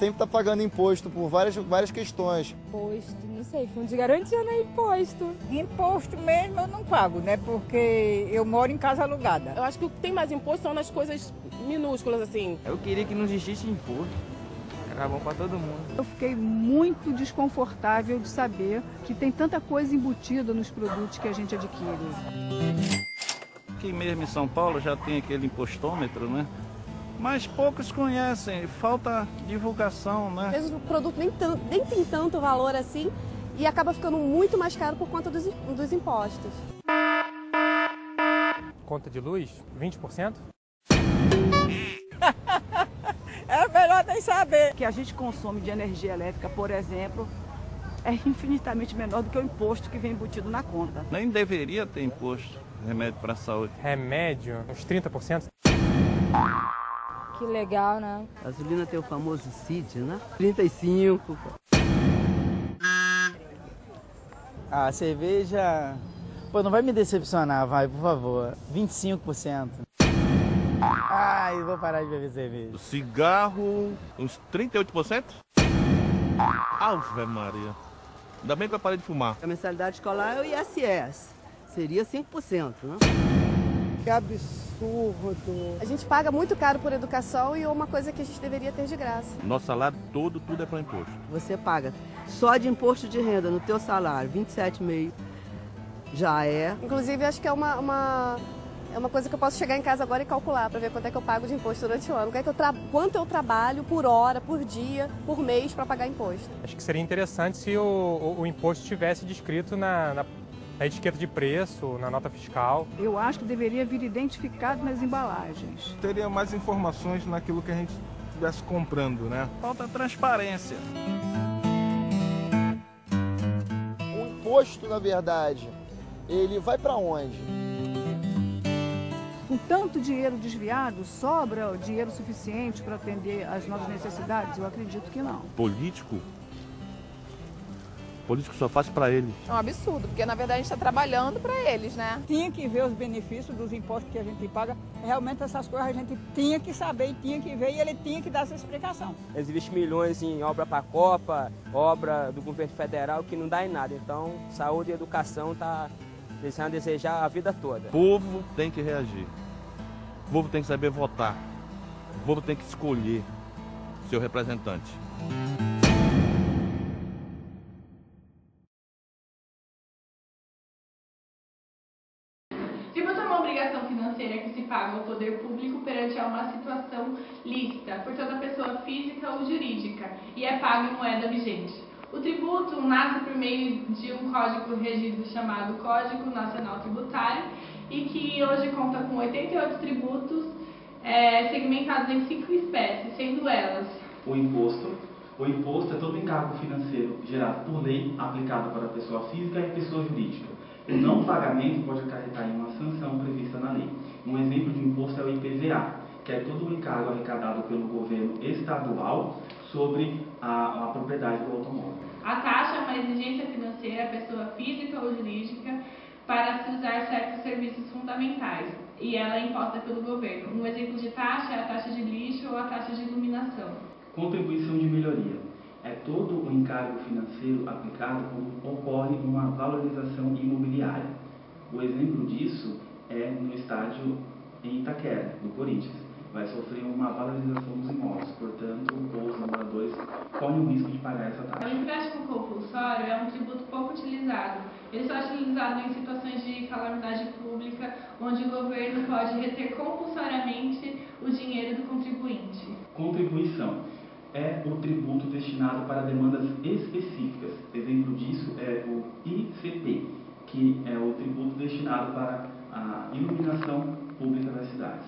sempre está pagando imposto por várias questões. Imposto, não sei, fundo de garantia não é imposto. Imposto mesmo eu não pago, né? Porque eu moro em casa alugada. Eu acho que o que tem mais imposto são nas coisas minúsculas, assim. Eu queria que não existisse imposto. Era bom para todo mundo. Eu fiquei muito desconfortável de saber que tem tanta coisa embutida nos produtos que a gente adquire. Aqui mesmo em São Paulo já tem aquele impostômetro, né? Mas poucos conhecem, falta divulgação, né? Às vezes o produto nem tem tanto valor assim e acaba ficando muito mais caro por conta dos impostos. Conta de luz, 20%? É melhor nem saber. O que a gente consome de energia elétrica, por exemplo, é infinitamente menor do que o imposto que vem embutido na conta. Nem deveria ter imposto, remédio para a saúde. Remédio, uns 30%. Que legal, né? A gasolina tem o famoso CID, né? 35. A cerveja... Pô, não vai me decepcionar, vai, por favor. 25%. Ai, vou parar de beber cerveja. O cigarro, uns 38%? Ave Maria. Ainda bem que eu parei de fumar. A mensalidade escolar é o ISS. Seria 5%, né? Que absurdo. A gente paga muito caro por educação e é uma coisa que a gente deveria ter de graça. Nosso salário todo, tudo é para imposto. Você paga só de imposto de renda no teu salário, 27,5 já é. Inclusive, acho que é uma coisa que eu posso chegar em casa agora e calcular para ver quanto é que eu pago de imposto durante o ano. Quanto eu trabalho por hora, por dia, por mês para pagar imposto. Acho que seria interessante se o imposto estivesse descrito na etiqueta de preço, na nota fiscal. Eu acho que deveria vir identificado nas embalagens. Teria mais informações naquilo que a gente estivesse comprando, né? Falta transparência. O imposto, na verdade, ele vai para onde? Com tanto dinheiro desviado, sobra dinheiro suficiente para atender às nossas necessidades? Eu acredito que não. Político só faz para ele. É um absurdo, porque na verdade a gente está trabalhando para eles, né? Tinha que ver os benefícios dos impostos que a gente paga. Realmente essas coisas a gente tinha que saber, tinha que ver e ele tinha que dar essa explicação. Existem milhões em obra para a Copa, obra do governo federal que não dá em nada. Então, saúde e educação está deixando a desejar a vida toda. O povo tem que reagir. O povo tem que saber votar. O povo tem que escolher seu representante. Tributo é uma obrigação financeira que se paga ao poder público perante a uma situação lícita por toda pessoa física ou jurídica e é pago em moeda vigente. O tributo nasce por meio de um código regido chamado Código Nacional Tributário e que hoje conta com 88 tributos segmentados em 5 espécies, sendo elas: o imposto. O imposto é todo encargo financeiro gerado por lei, aplicado para pessoa física e pessoa jurídica. O não pagamento pode acarretar em uma sanção prevista na lei. Um exemplo de imposto é o IPVA, que é todo o encargo arrecadado pelo governo estadual sobre a propriedade do automóvel. A taxa é uma exigência financeira à pessoa física ou jurídica para se usar certos serviços fundamentais, e ela é imposta pelo governo. Um exemplo de taxa é a taxa de lixo ou a taxa de iluminação. Contribuição de melhoria. É todo o encargo financeiro aplicado quando ocorre uma valorização imobiliária. O exemplo disso é no estádio em Itaquera, do Corinthians. Vai sofrer uma valorização dos imóveis, portanto, os moradores correm o risco de pagar essa taxa. O empréstimo compulsório é um tributo pouco utilizado. Ele só é utilizado em situações de calamidade pública, onde o governo pode reter compulsoriamente o dinheiro do contribuinte. Contribuição é o tributo destinado para demandas específicas. Exemplo disso é o ICP, que é o tributo destinado para a iluminação pública das cidades.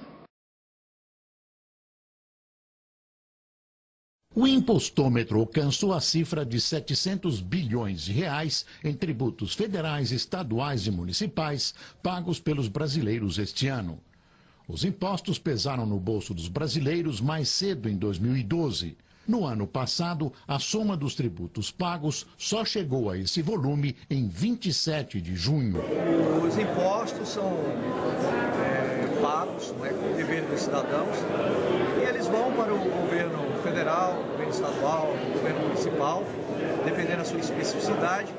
O impostômetro alcançou a cifra de 700 bilhões de reais em tributos federais, estaduais e municipais pagos pelos brasileiros este ano. Os impostos pesaram no bolso dos brasileiros mais cedo, em 2012. No ano passado, a soma dos tributos pagos só chegou a esse volume em 27 de junho. Os impostos são pagos, não é, com o dever dos cidadãos, e eles vão para o governo federal, o governo estadual, o governo municipal, dependendo da sua especificidade,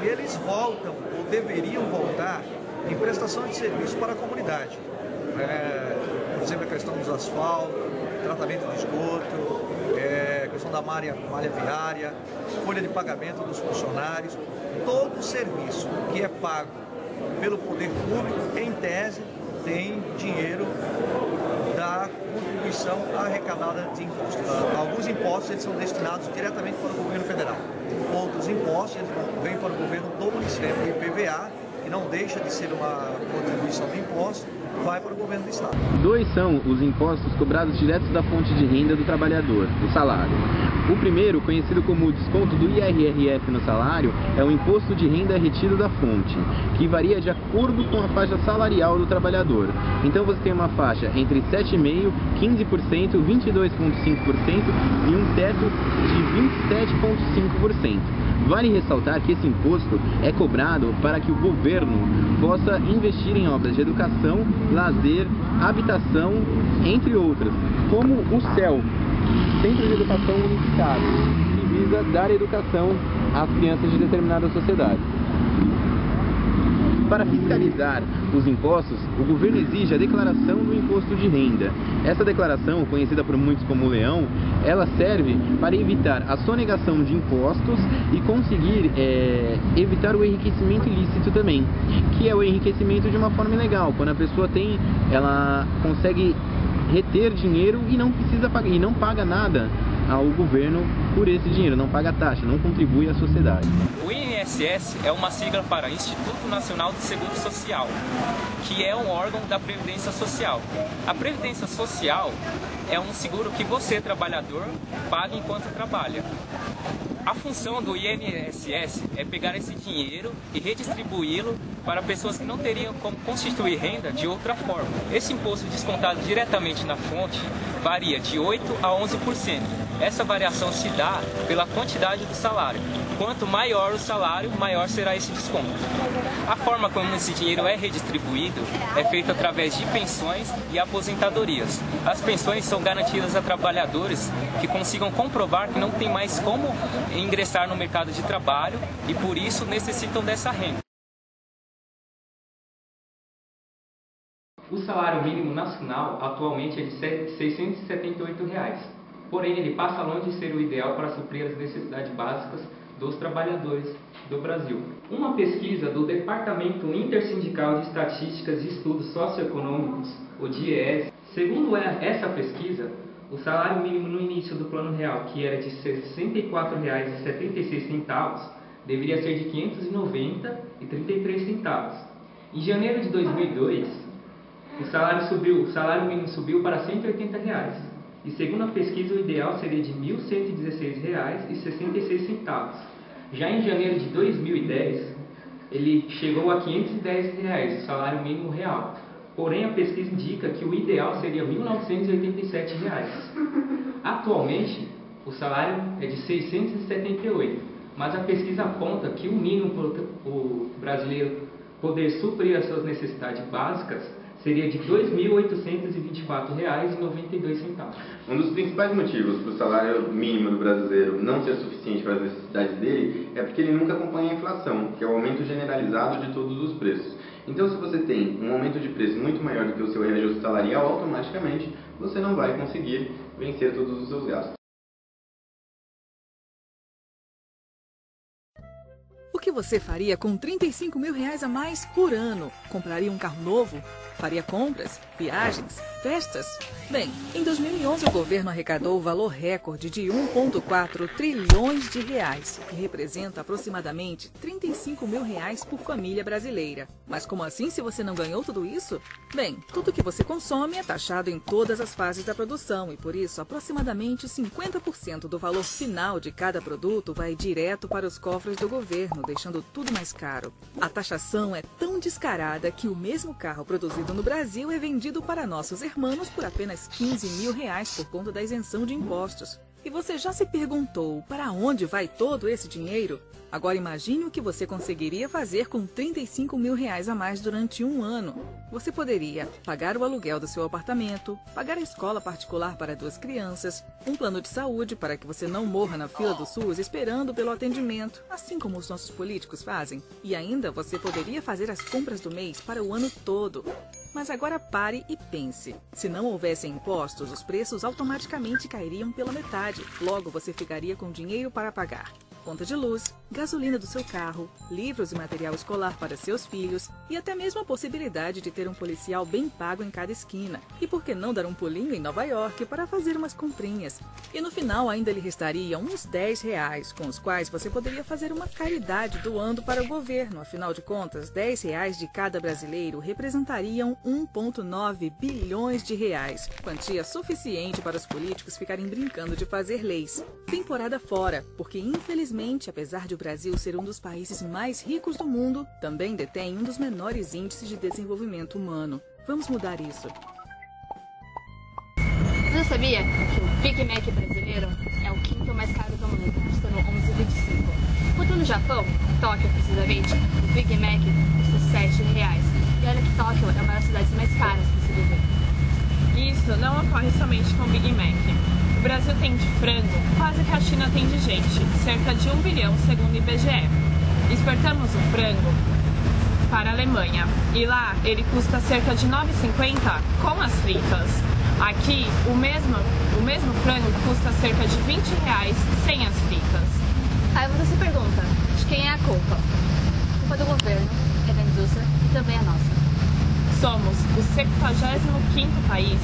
e eles voltam, ou deveriam voltar, em prestação de serviço para a comunidade. Por exemplo, a questão dos asfaltos, tratamento de esgoto, questão da malha viária, folha de pagamento dos funcionários, todo o serviço que é pago pelo poder público, em tese, tem dinheiro da contribuição arrecadada de impostos. Alguns impostos eles são destinados diretamente para o governo federal. Outros impostos eles vêm para o governo do município. O IPVA, que não deixa de ser uma contribuição de imposto, vai para o governo do estado. Dois são os impostos cobrados direto da fonte de renda do trabalhador, o salário. O primeiro, conhecido como o desconto do IRRF no salário, é o imposto de renda retido da fonte, que varia de acordo com a faixa salarial do trabalhador. Então você tem uma faixa entre 7,5%, 15%, 22,5% e um teto de 27,5%. Vale ressaltar que esse imposto é cobrado para que o governo possa investir em obras de educação, lazer, habitação, entre outras, como o CEL, Centro de Educação Unificado, que visa dar educação às crianças de determinada sociedade. Para fiscalizar os impostos, o governo exige a declaração do imposto de renda. Essa declaração, conhecida por muitos como leão, ela serve para evitar a sonegação de impostos e conseguir evitar o enriquecimento ilícito também, que é o enriquecimento de uma forma ilegal, quando a pessoa ela consegue reter dinheiro e não precisa pagar, e não paga nada ao governo por esse dinheiro, não paga taxa, não contribui à sociedade. O INSS é uma sigla para Instituto Nacional de Seguro Social, que é um órgão da Previdência Social. A Previdência Social é um seguro que você, trabalhador, paga enquanto trabalha. A função do INSS é pegar esse dinheiro e redistribuí-lo para pessoas que não teriam como constituir renda de outra forma. Esse imposto descontado diretamente na fonte varia de 8% a 11%. Essa variação se dá pela quantidade do salário. Quanto maior o salário, maior será esse desconto. A forma como esse dinheiro é redistribuído é feita através de pensões e aposentadorias. As pensões são garantidas a trabalhadores que consigam comprovar que não tem mais como ingressar no mercado de trabalho e por isso necessitam dessa renda. O salário mínimo nacional atualmente é de R$ 678, porém ele passa longe de ser o ideal para suprir as necessidades básicas dos trabalhadores do Brasil. Uma pesquisa do Departamento Intersindical de Estatísticas e Estudos Socioeconômicos, o DIEESE, segundo essa pesquisa, o salário mínimo no início do Plano Real, que era de R$ 64,76, deveria ser de R$ 590,33. Em janeiro de 2002, o salário mínimo subiu para R$ 180. E segundo a pesquisa, o ideal seria de R$ 1.116,66. Já em janeiro de 2010, ele chegou a R$ 510, o salário mínimo real. Porém, a pesquisa indica que o ideal seria R$ 1.987. Atualmente, o salário é de R$ 678, mas a pesquisa aponta que o mínimo para o brasileiro poder suprir as suas necessidades básicas seria de R$ 2.824,92. Um dos principais motivos para o salário mínimo do brasileiro não ser suficiente para as necessidades dele é porque ele nunca acompanha a inflação, que é o aumento generalizado de todos os preços. Então, se você tem um aumento de preço muito maior do que o seu reajuste salarial, automaticamente você não vai conseguir vencer todos os seus gastos. O que você faria com R$ 35 mil a mais por ano? Compraria um carro novo? Faria compras, viagens, festas? Bem, em 2011 o governo arrecadou o valor recorde de 1,4 trilhões de reais, que representa aproximadamente R$ 35 mil por família brasileira. Mas como assim se você não ganhou tudo isso? Bem, tudo que você consome é taxado em todas as fases da produção e por isso aproximadamente 50% do valor final de cada produto vai direto para os cofres do governo, deixando tudo mais caro. A taxação é tão descarada que o mesmo carro produzido no Brasil é vendido para nossos irmãos por apenas R$ 15 mil por conta da isenção de impostos. E você já se perguntou para onde vai todo esse dinheiro? Agora imagine o que você conseguiria fazer com 35 mil reais a mais durante um ano. Você poderia pagar o aluguel do seu apartamento, pagar a escola particular para 2 crianças, um plano de saúde para que você não morra na fila do SUS esperando pelo atendimento, assim como os nossos políticos fazem. E ainda você poderia fazer as compras do mês para o ano todo. Mas agora pare e pense. Se não houvessem impostos, os preços automaticamente cairiam pela metade. Logo, você ficaria com dinheiro para pagar conta de luz, gasolina do seu carro, livros e material escolar para seus filhos e até mesmo a possibilidade de ter um policial bem pago em cada esquina. E por que não dar um pulinho em Nova York para fazer umas comprinhas? E no final ainda lhe restariam uns 10 reais, com os quais você poderia fazer uma caridade doando para o governo. Afinal de contas, 10 reais de cada brasileiro representariam 1,9 bilhões de reais. Quantia suficiente para os políticos ficarem brincando de fazer leis. Temporada fora, porque infelizmente, apesar de o Brasil ser um dos países mais ricos do mundo, também detém um dos menores índices de desenvolvimento humano. Vamos mudar isso. Você sabia que o Big Mac brasileiro é o 5º mais caro do mundo, custando 11,25? Enquanto no Japão, Tóquio precisamente, o Big Mac custa 7 reais. E olha que Tóquio é uma das cidades mais caras para se viver. Isso não ocorre somente com o Big Mac. O Brasil tem de frango quase que a China tem de gente, cerca de 1 bilhão segundo o IBGE. Exportamos o frango para a Alemanha e lá ele custa cerca de 9,50 com as fritas. Aqui o mesmo frango custa cerca de 20 reais sem as fritas. Aí você se pergunta, de quem é a culpa? A culpa do governo, é da indústria e também é nossa. Somos o 75º país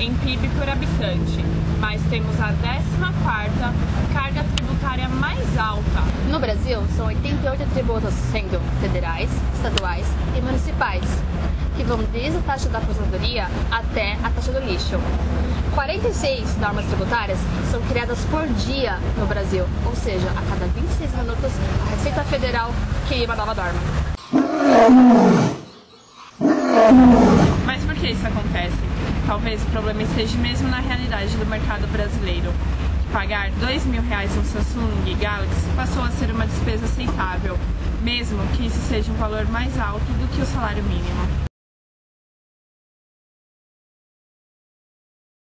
em PIB por habitante, mas temos a 14ª carga tributária mais alta. No Brasil, são 88 tributos, sendo federais, estaduais e municipais, que vão desde a taxa da aposentadoria até a taxa do lixo. 46 normas tributárias são criadas por dia no Brasil, ou seja, a cada 26 minutos a Receita Federal cria uma nova norma. Mas por que isso acontece? Talvez o problema esteja mesmo na realidade do mercado brasileiro. Pagar R$2.000 no Samsung Galaxy passou a ser uma despesa aceitável, mesmo que isso seja um valor mais alto do que o salário mínimo.